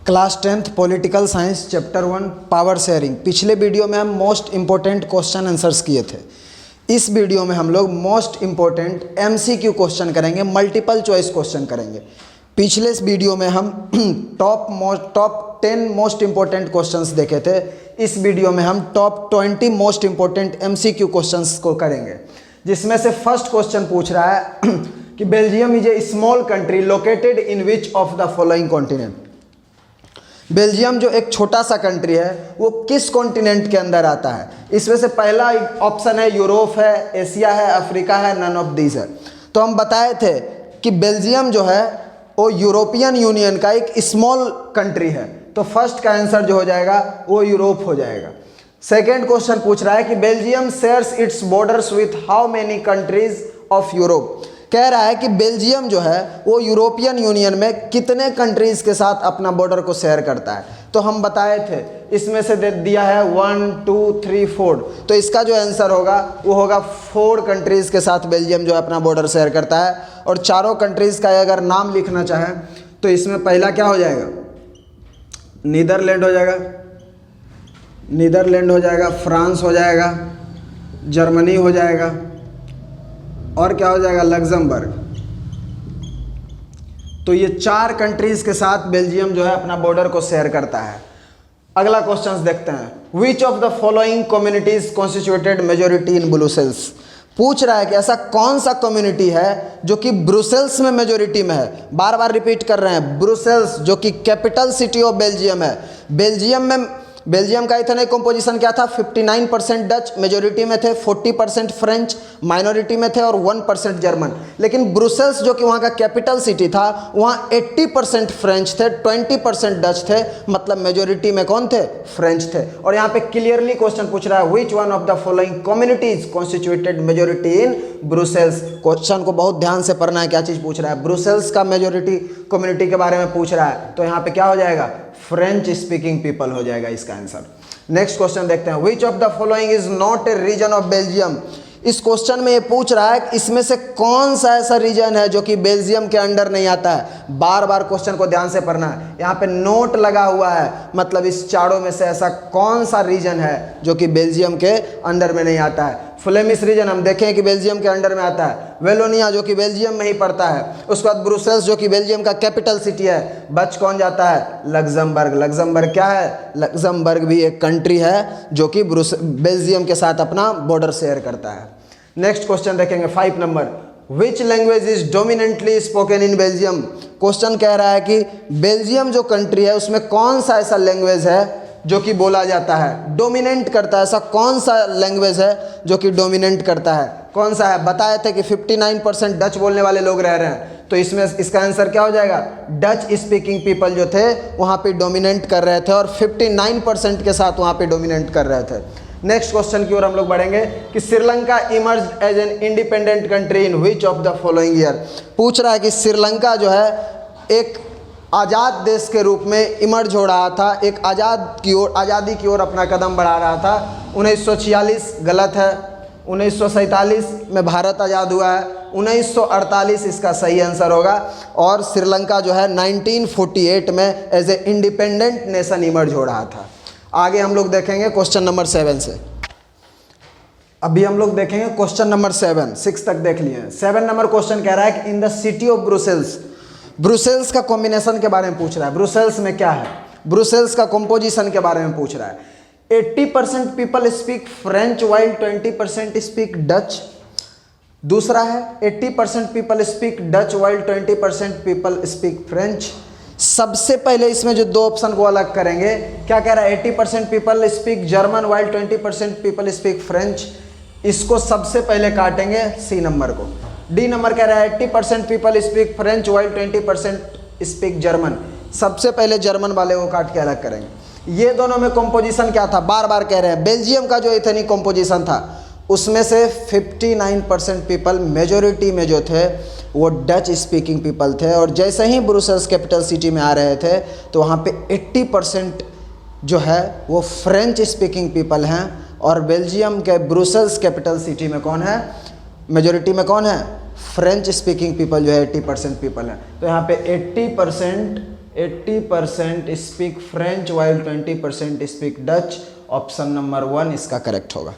Class 10th political science chapter 1 power sharing. पिछले video में हम मोस्ट इम्पोर्टेंट क्वेश्चन आंसर्स किए थे। इस वीडियो में हम लोग मोस्ट इम्पोर्टेंट MCQ क्वेश्चन करेंगे, मल्टीपल चॉइस क्वेश्चन करेंगे। पिछले इस वीडियो में हम टॉप 10 मोस्ट इम्पोर्टेंट क्वेश्चंस देखे थे। इस वीडियो में हम top 20 most important MCQ questions को करेंगे, जिसमें से फर्स्ट क्वेश्चन पूछ रहा है कि Belgium is a small country located in which of the following continent. Belgium जो एक छोटा सा कंट्री है वो किस कॉन्टिनेंट के अंदर आता है। इसमें से पहला ऑप्शन है यूरोप है, एशिया है, अफ्रीका है, नन ऑफ दीज है। तो हम बताए थे कि बेल्जियम जो है वो यूरोपियन यूनियन का एक स्मॉल कंट्री है, तो फर्स्ट का आंसर जो हो जाएगा वो यूरोप हो जाएगा। सेकेंड क्वेश्चन पूछ रहा है कि Belgium shares it's borders with how many countries of Europe. कह रहा है कि बेल्जियम जो है वो यूरोपियन यूनियन में कितने कंट्रीज के साथ अपना बॉर्डर को शेयर करता है। तो हम बताए थे इसमें से दे दिया है 1 2 3 4, तो इसका जो आंसर होगा वो होगा 4 कंट्रीज के साथ बेल्जियम जो है अपना बॉर्डर शेयर करता है। और चारों कंट्रीज का अगर नाम लिखना चाहें तो इसमें पहला क्या हो जाएगा, नीदरलैंड हो जाएगा, नीदरलैंड हो जाएगा, फ्रांस हो जाएगा, जर्मनी हो जाएगा और क्या हो जाएगा, लग्जमबर्ग। तो ये 4 कंट्रीज के साथ बेल्जियम जो है अपना बॉर्डर को शेयर करता है। अगला क्वेश्चन देखते हैं। Which of the following communities constituted majority in Brussels. पूछ रहा है कि ऐसा कौन सा कम्युनिटी है जो कि ब्रुसेल्स में मेजोरिटी में है। बार बार रिपीट कर रहे हैं, ब्रुसेल्स जो कि कैपिटल सिटी ऑफ बेल्जियम है। बेल्जियम का इथनिक कंपोजिशन क्या था, 59% डच मेजोरिटी में थे, 40% फ्रेंच माइनॉरिटी में थे और 1% जर्मन। लेकिन ब्रुसेल्स जो कि वहाँ का कैपिटल सिटी था वहाँ 80% फ्रेंच थे, 20% डच थे, मतलब मेजोरिटी में कौन थे, फ्रेंच थे। और यहाँ पे क्लियरली क्वेश्चन पूछ रहा है which one of the following communities constituted majority in Brussels. Question को बहुत ध्यान से पढ़ना है, क्या चीज़ पूछ रहा है, ब्रुसेल्स का मेजोरिटी कम्युनिटी के बारे में पूछ रहा है। तो यहाँ पे क्या हो जाएगा, फ्रेंच स्पीकिंग पीपल हो जाएगा इसका आंसर। नेक्स्ट क्वेश्चन देखते हैं। Which of the following is not a reason of Belgium. इस क्वेश्चन में ये पूछ रहा है कि इसमें से कौन सा ऐसा रीजन है जो कि बेल्जियम के अंडर नहीं आता है। बार बार क्वेश्चन को ध्यान से पढ़ना है, यहाँ पे नोट लगा हुआ है, मतलब इस चारों में से ऐसा कौन सा रीजन है जो कि बेल्जियम के अंडर में नहीं आता है। फ्लेमिश रीजन हम देखें कि बेल्जियम के अंडर में आता है, वेलोनिया जो कि बेल्जियम में ही पड़ता है, उसके बाद ब्रुसेल्स जो कि बेल्जियम का कैपिटल सिटी है, बच कौन जाता है, लग्जमबर्ग। लग्जमबर्ग क्या है, लग्जमबर्ग भी एक कंट्री है जो कि बेल्जियम के साथ अपना बॉर्डर शेयर करता है। नेक्स्ट क्वेश्चन देखेंगे 5 number. Which language is dominantly spoken in Belgium. Question कह रहा है कि बेल्जियम जो कंट्री है उसमें कौन सा ऐसा लैंग्वेज है जो कि बोला जाता है, डोमिनेंट करता है। ऐसा कौन सा लैंग्वेज है जो कि डोमिनेंट करता है, कौन सा है। बताए थे कि 59% डच बोलने वाले लोग रह रहे हैं, तो इसमें इसका आंसर क्या हो जाएगा, डच स्पीकिंग पीपल जो थे वहाँ पे डोमिनेंट कर रहे थे और 59% के साथ वहाँ पे डोमिनेंट कर रहे थे। नेक्स्ट क्वेश्चन की ओर हम लोग बढ़ेंगे कि Sri Lanka emerged as an independent country in which of the following year. पूछ रहा है कि श्रीलंका जो है एक आज़ाद देश के रूप में इमर्ज हो रहा था, एक आज़ादी की ओर अपना कदम बढ़ा रहा था। 1946 गलत है, 1947 में भारत आज़ाद हुआ है, 1948 इसका सही आंसर होगा। और श्रीलंका जो है 1948 में as a independent nation emerge हो रहा था। आगे हम लोग देखेंगे क्वेश्चन नंबर 7 से। अभी हम लोग देखेंगे क्वेश्चन नंबर 7, 6 तक देख लिए। 7 नंबर क्वेश्चन कह रहा है कि in the city of Brussels. Brussels का कॉम्बिनेशन के बारे में पूछ रहा है, ब्रुसेल्स में क्या है, ब्रुसेल्स का कंपोजिशन के बारे में पूछ रहा है। 80% people speak French while 20% speak Dutch. दूसरा है 80% people speak Dutch while 20% people speak French. सबसे पहले इसमें जो 2 ऑप्शन को अलग करेंगे, क्या कह रहा है, 80% people speak German while 20% people speak French. इसको सबसे पहले काटेंगे सी नंबर को। डी नंबर कह रहा है 80% people speak French while 20% speak German. सबसे पहले जर्मन वाले को काट के अलग करेंगे। ये दोनों में कंपोजिशन क्या था, बार बार कह रहे हैं, बेल्जियम का जो इथनिक कंपोजिशन था उसमें से 59% पीपल मेजोरिटी में जो थे वो डच स्पीकिंग पीपल थे। और जैसे ही ब्रुसेल्स कैपिटल सिटी में आ रहे थे तो वहाँ पे 80% जो है वो फ्रेंच स्पीकिंग पीपल हैं। और बेल्जियम के ब्रुसेल्स कैपिटल सिटी में कौन है, मेजोरिटी में कौन है, फ्रेंच स्पीकिंग पीपल जो है 80% पीपल है। तो यहाँ पे 80% speak French while 20% speak Dutch. Option number 1 इसका करेक्ट होगा।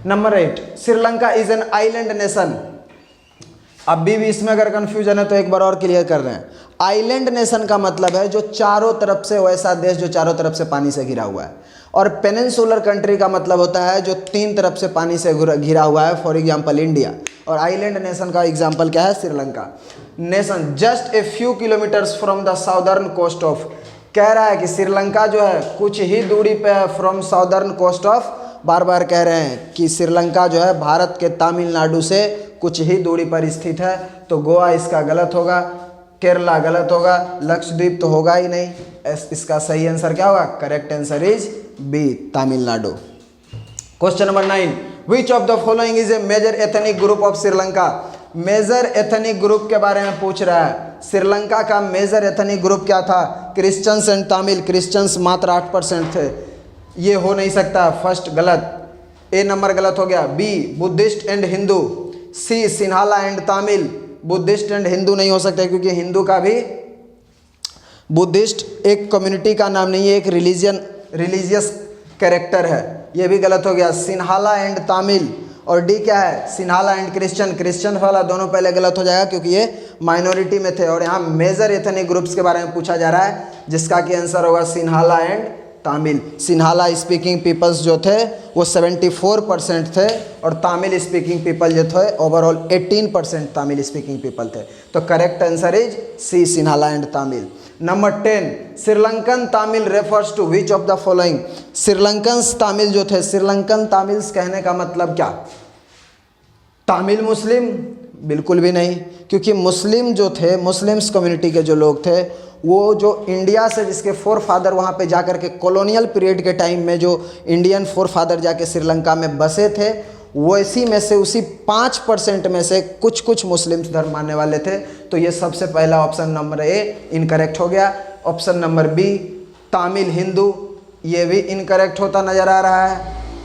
Number 8, Sri Lanka is an island nation. अभी भी इसमें अगर कंफ्यूजन है तो एक बार और क्लियर कर रहे हैं। आइलैंड नेशन का मतलब है जो चारों तरफ से, वैसा देश जो चारों तरफ से पानी से घिरा हुआ है। और पेनिनसुलर कंट्री का मतलब होता है जो 3 तरफ से पानी से घिरा हुआ है, फॉर एग्जांपल इंडिया। और आइलैंड नेशन का एग्जांपल क्या है? Sri Lanka. Nation just a few kilometres from the southern coast of, कह रहा है कि श्रीलंका जो है कुछ ही दूरी पे है फ्रॉम साउदर्न कोस्ट ऑफ, बार बार कह रहे हैं कि श्रीलंका जो है भारत के तमिलनाडु से कुछ ही दूरी पर स्थित है। तो गोवा इसका गलत होगा, केरला गलत होगा, लक्षद्वीप तो होगा ही नहीं। इसका सही आंसर क्या होगा? Correct answer is B, Tamil Nadu. Question number 9, which of the following is a major ethnic group of Sri Lanka. Major ethnic group के बारे में पूछ रहा है। श्रीलंका का मेजर एथनिक ग्रुप क्या था? Christians and Tamil. क्रिश्चियंस मात्र 8% थे, ये हो नहीं सकता, फर्स्ट गलत, ए नंबर गलत हो गया। B, Buddhist and Hindu. C, Sinhala and Tamil. Buddhist and Hindu नहीं हो सकता क्योंकि हिंदू का भी, बुद्धिस्ट एक कम्युनिटी का नाम नहीं है, एक रिलीजियस कैरेक्टर है, ये भी गलत हो गया। सिन्हाला एंड तमिल। और डी क्या है? Sinhala and Christian. क्रिश्चियन वाला दोनों पहले गलत हो जाएगा क्योंकि ये माइनॉरिटी में थे। और यहाँ मेजर एथनिक ग्रुप्स के बारे में पूछा जा रहा है जिसका कि आंसर होगा Sinhala and Tamil. Sinhala speaking peoples जो थे वो 74% थे और तमिल स्पीकिंग पीपल जो थे ओवरऑल 18% तमिल स्पीकिंग पीपल थे। तो correct answer is C, Sinhala and Tamil. Number 10, Sri Lankan Tamil refers to which of the following. Sri Lankan Tamil जो थे, श्रीलंकन तमिल्स कहने का मतलब क्या? तमिल मुस्लिम? बिल्कुल भी नहीं, क्योंकि मुस्लिम जो थे, मुस्लिम्स कम्युनिटी के जो लोग थे वो जो इंडिया से, जिसके फोर फादर वहाँ पे जाकर के कॉलोनियल पीरियड के टाइम में जो इंडियन फोर फादर जाके श्रीलंका में बसे थे, वो इसी में से, उसी 5% में से कुछ कुछ मुस्लिम धर्म मानने वाले थे। तो ये सबसे पहला ऑप्शन नंबर ए इनकरेक्ट हो गया। Option number B, Tamil Hindu, ये भी इनकरेक्ट होता नजर आ रहा है।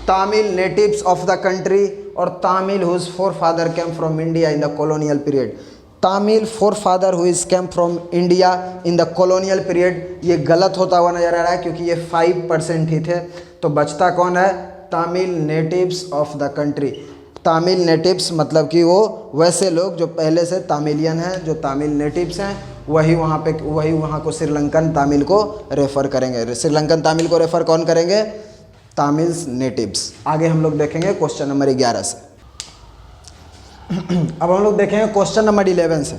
Tamil natives of the country और Tamil whose forefather came from India in the colonial period. Tamil forefather who is came from India in the colonial period, ये गलत होता हुआ नजर आ रहा है क्योंकि ये 5% ही थे। तो बचता कौन है? Tamil natives of the country. Tamil natives मतलब कि वो वैसे लोग जो पहले से तमिलियन हैं, जो तमिल नेटिव्स हैं, वही वहाँ को श्रीलंकन तमिल को रेफ़र करेंगे। श्रीलंकन तमिल को रेफ़र कौन करेंगे? Tamils natives. आगे हम लोग देखेंगे क्वेश्चन नंबर 11 से। अब हम लोग देखेंगे क्वेश्चन नंबर 11 से।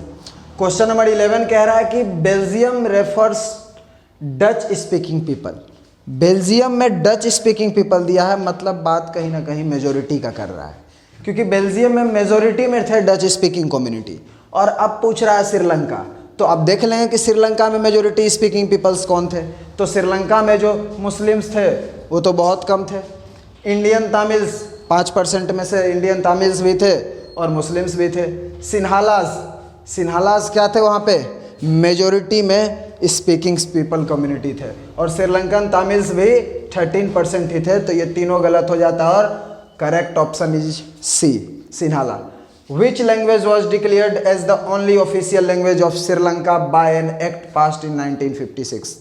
क्वेश्चन नंबर 11 कह रहा है कि Belgium refers Dutch speaking people. Belgium में डच स्पीकिंग पीपल दिया है, मतलब बात कहीं ना कहीं मेजोरिटी का कर रहा है, क्योंकि बेल्जियम में मेजोरिटी में थे डच स्पीकिंग कम्युनिटी। और अब पूछ रहा है श्रीलंका, तो अब देख लेंगे कि श्रीलंका में मेजोरिटी स्पीकिंग पीपल्स कौन थे। तो श्रीलंका में जो मुस्लिम्स थे वो तो बहुत कम थे। इंडियन तमिल्स 5% में से इंडियन तमिल्स भी थे और मुस्लिम्स भी थे। सिन्हालास क्या थे वहाँ पे? मेजोरिटी में स्पीकिंग पीपल कम्युनिटी थे। और श्रीलंकन तमिल्स भी 13% ही थे। तो ये तीनों गलत हो जाता है और correct option is C, Sinhala. Which language was declared as the only official language of Sri Lanka by an act passed in 1956।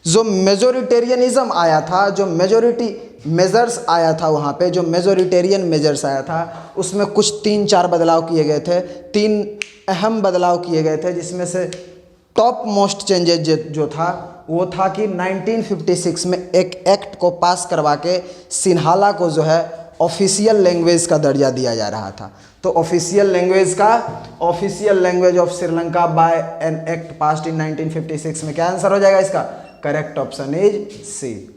जो मेजोरिटेरियनिज्म आया था, जो मेजोरिटी मेजर्स आया था वहाँ पे, जो मेजोरिटेरियन मेजर्स आया था, उसमें कुछ 3-4 बदलाव किए गए थे। 3 अहम बदलाव किए गए थे, जिसमें से टॉप मोस्ट चेंजेज जो था वो था कि 1956 में एक एक्ट को पास करवा के सिन्हाला को जो है ऑफिशियल लैंग्वेज का दर्जा दिया जा रहा था। तो official language of Sri Lanka by an act passed in 1956 में क्या आंसर हो जाएगा इसका? Correct option is C.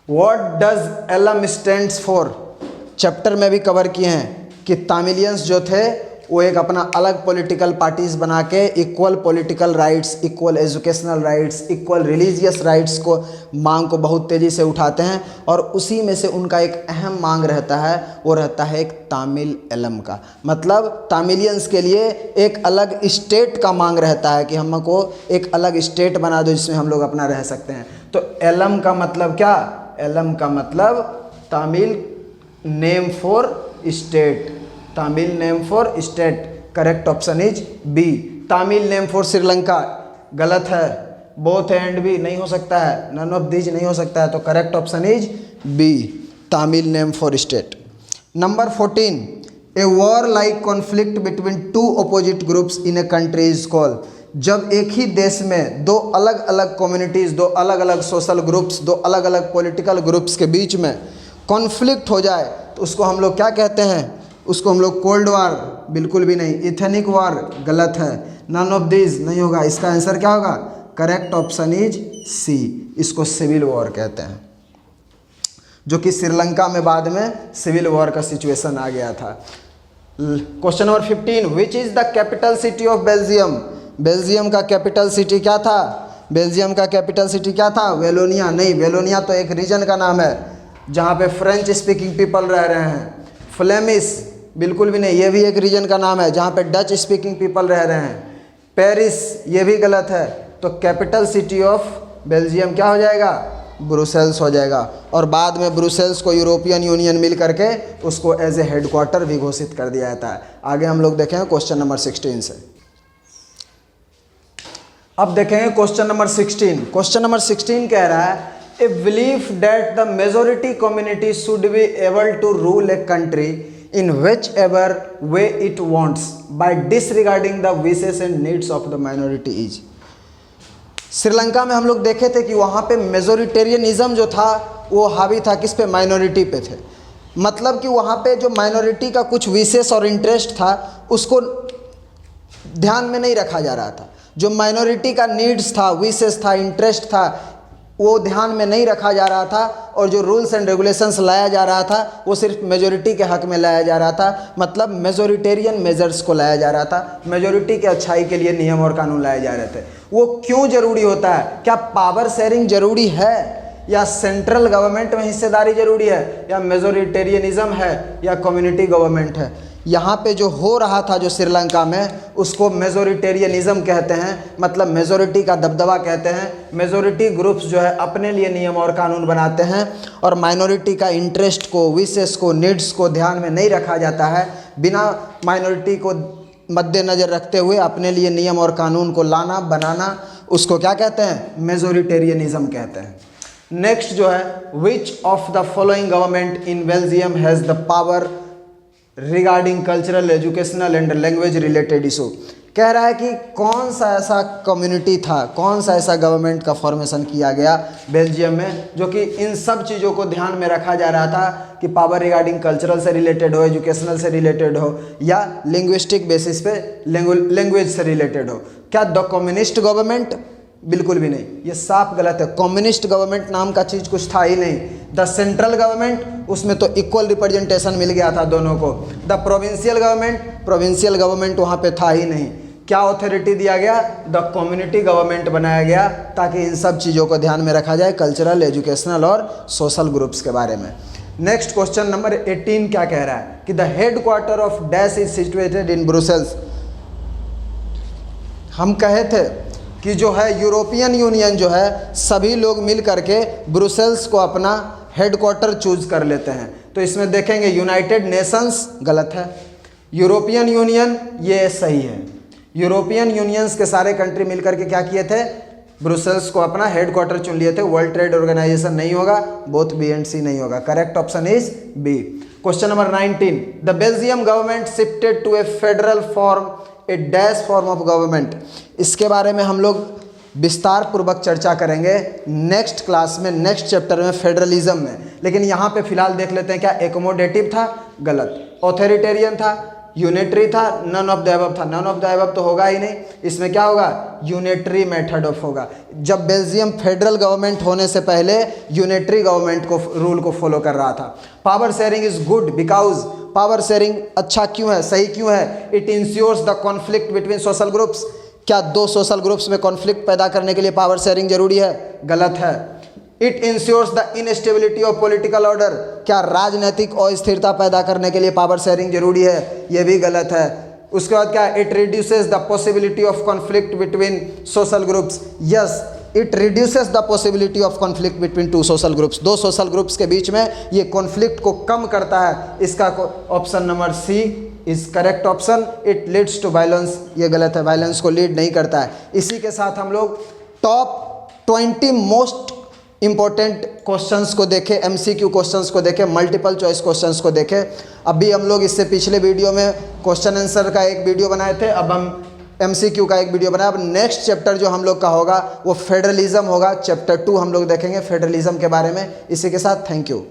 What does Eelam stands for? Chapter में भी कवर किए हैं कि तमिलियंस जो थे वो एक अपना अलग पॉलिटिकल पार्टीज बना के equal political rights, equal educational rights, equal religious rights को मांग को बहुत तेज़ी से उठाते हैं। और उसी में से उनका एक अहम मांग रहता है, वो रहता है एक तमिल एलम का। मतलब तमिलियंस के लिए एक अलग स्टेट का मांग रहता है कि हमको एक अलग स्टेट बना दो जिसमें हम लोग अपना रह सकते हैं। तो एलम का मतलब क्या? एलम का मतलब Tamil name for state, Tamil name for state. Correct option is B, Tamil name for Sri Lanka, गलत है। बोथ एंड भी नहीं हो सकता है, नन ऑफ दीज नहीं हो सकता है, तो correct option is B, Tamil name for state. Number 14, a war like conflict between two opposite groups in a country is called. जब एक ही देश में दो अलग अलग कम्युनिटीज़, दो अलग अलग सोशल ग्रुप्स, दो अलग अलग पॉलिटिकल ग्रुप्स के बीच में कॉन्फ्लिक्ट हो जाए तो उसको हम लोग क्या कहते हैं? उसको हम लोग कोल्ड वार, बिल्कुल भी नहीं। इथेनिक वार, गलत है। नन ऑफ दिस नहीं होगा, इसका आंसर क्या होगा? करेक्ट ऑप्शन इज सी, इसको सिविल वॉर कहते हैं, जो कि श्रीलंका में बाद में सिविल वॉर का सिचुएशन आ गया था। Question number 15, which is the capital city of Belgium. Belgium का कैपिटल सिटी क्या था? बेल्जियम का कैपिटल सिटी क्या था? वेलोनिया नहीं, वेलोनिया तो एक रीजन का नाम है जहाँ पे फ्रेंच स्पीकिंग पीपल रह रहे हैं। फ्लेमिश, बिल्कुल भी नहीं, ये भी एक रीजन का नाम है जहाँ पे डच स्पीकिंग पीपल रह रहे हैं। पेरिस, ये भी गलत है। तो कैपिटल सिटी ऑफ बेल्जियम क्या हो जाएगा? ब्रुसेल्स हो जाएगा। और बाद में ब्रुसेल्स को यूरोपियन यूनियन मिल करके उसको एज ए हेडक्वार्टर भी घोषित कर दिया जाता है। आगे हम लोग देखेंगे क्वेश्चन नंबर 16 से। अब देखेंगे क्वेश्चन नंबर 16। क्वेश्चन नंबर 16 कह रहा है, a belief that the majority community should be able to rule a country in whichever way it wants by disregarding the wishes and needs of the minority is. Sri Lanka में हम लोग देखे थे कि वहाँ पे मेजोरिटेरियनिज्म जो था वो हावी था किस पे? माइनॉरिटी पे थे। मतलब कि वहाँ पे जो माइनॉरिटी का कुछ विशेष और इंटरेस्ट था उसको ध्यान में नहीं रखा जा रहा था। जो माइनॉरिटी का नीड्स था, विशेष था, इंटरेस्ट था, वो ध्यान में नहीं रखा जा रहा था। और जो रूल्स एंड रेगुलेशंस लाया जा रहा था वो सिर्फ मेजोरिटी के हक में लाया जा रहा था। मतलब मेजोरिटेरियन मेजर्स को लाया जा रहा था, मेजोरिटी के अच्छाई के लिए नियम और कानून लाए जा रहे थे। वो क्यों जरूरी होता है? क्या पावर शेयरिंग जरूरी है, या सेंट्रल गवर्नमेंट में हिस्सेदारी जरूरी है, या मेजोरिटेरियनिज्म है, या कम्युनिटी गवर्नमेंट है? यहाँ पे जो हो रहा था जो श्रीलंका में, उसको मेजोरिटेरियनिज्म कहते हैं। मतलब मेजोरिटी का दबदबा कहते हैं। मेजोरिटी ग्रुप्स जो है अपने लिए नियम और कानून बनाते हैं और माइनॉरिटी का इंटरेस्ट को, विशेष को, नीड्स को ध्यान में नहीं रखा जाता है। बिना माइनॉरिटी को मद्देनज़र रखते हुए अपने लिए नियम और कानून को लाना, बनाना, उसको क्या कहते हैं? मेजोरिटेरियनिज्म कहते हैं। नेक्स्ट जो है, विच of the following government in Belgium has the power regarding cultural, educational and language related issue. कह रहा है कि कौन सा ऐसा कम्युनिटी था, कौन सा ऐसा गवर्नमेंट का फॉर्मेशन किया गया बेल्जियम में जो कि इन सब चीज़ों को ध्यान में रखा जा रहा था कि पावर रिगार्डिंग कल्चरल से रिलेटेड हो, एजुकेशनल से रिलेटेड हो, या लिंग्विस्टिक बेसिस पे लैंग्वेज से रिलेटेड हो। क्या द कम्युनिस्ट गवर्नमेंट? बिल्कुल भी नहीं, ये साफ गलत है। कम्युनिस्ट गवर्नमेंट नाम का चीज़ कुछ था ही नहीं। द सेंट्रल गवर्नमेंट, उसमें तो इक्वल रिप्रेजेंटेशन मिल गया था दोनों को। द प्रोविंशियल गवर्नमेंट वहाँ पे था ही नहीं। क्या ऑथोरिटी दिया गया? द कम्युनिटी गवर्नमेंट बनाया गया ताकि इन सब चीज़ों को ध्यान में रखा जाए, कल्चरल, एजुकेशनल और सोशल ग्रुप्स के बारे में। नेक्स्ट क्वेश्चन नंबर 18 क्या कह रहा है कि the head quarter of dash is situated in Brussels. हम कहे थे कि जो है यूरोपियन यूनियन जो है सभी लोग मिल करके ब्रुसेल्स को अपना हेडक्वार्टर चूज कर लेते हैं। तो इसमें देखेंगे यूनाइटेड नेशंस, गलत है। यूरोपियन यूनियन, ये सही है। यूरोपियन यूनियंस के सारे कंट्री मिल करके क्या किए थे? ब्रुसेल्स को अपना हेडक्वार्टर चुन लिए थे। वर्ल्ड ट्रेड ऑर्गेनाइजेशन नहीं होगा, बोथ बी एंड सी नहीं होगा। Correct option is B. Question number 19, the Belgium government shifted to a federal form a dash form of government. इसके बारे में हम लोग विस्तार पूर्वक चर्चा करेंगे नेक्स्ट क्लास में, नेक्स्ट चैप्टर में, फेडरलिज्म में। लेकिन यहाँ पे फिलहाल देख लेते हैं क्या एकोमोडेटिव था? गलत। ऑथोरिटेरियन था? यूनिटरी था? नन ऑफ द अबव था? नन ऑफ द अबव तो होगा ही नहीं। इसमें क्या होगा? यूनिटरी मेथड ऑफ होगा। जब बेल्जियम फेडरल गवर्नमेंट होने से पहले यूनिटरी गवर्नमेंट को रूल को फॉलो कर रहा था। Power sharing is good because, power sharing अच्छा क्यों है, सही क्यों है? It ensures the conflict between social groups. क्या दो सोशल ग्रुप्स में कॉन्फ्लिक्ट पैदा करने के लिए पावर शेयरिंग जरूरी है? गलत है। It ensures the instability of political order. क्या राजनीतिक अस्थिरता पैदा करने के लिए पावर शेयरिंग जरूरी है? यह भी गलत है। उसके बाद क्या? It reduces the possibility of conflict between social groups. Yes, it reduces the possibility of conflict between to social groups. दो सोशल ग्रुप्स के बीच में ये कॉन्फ्लिक्ट को कम करता है। इसका option number C is correct option. It leads to violence, ये गलत है, वायलेंस को लीड नहीं करता है। इसी के साथ हम लोग टॉप 20 मोस्ट इंपॉर्टेंट क्वेश्चंस को देखें, एमसीक्यू क्वेश्चंस को देखें, मल्टीपल चॉइस क्वेश्चंस को देखें। अभी हम लोग इससे पिछले वीडियो में क्वेश्चन आंसर का एक वीडियो बनाए थे, अब हम एमसीक्यू का एक वीडियो बनाया। अब नेक्स्ट चैप्टर जो हम लोग का होगा वो फेडरलिज्म होगा। चैप्टर 2 हम लोग देखेंगे फेडरलिज्म के बारे में। इसी के साथ थैंक यू।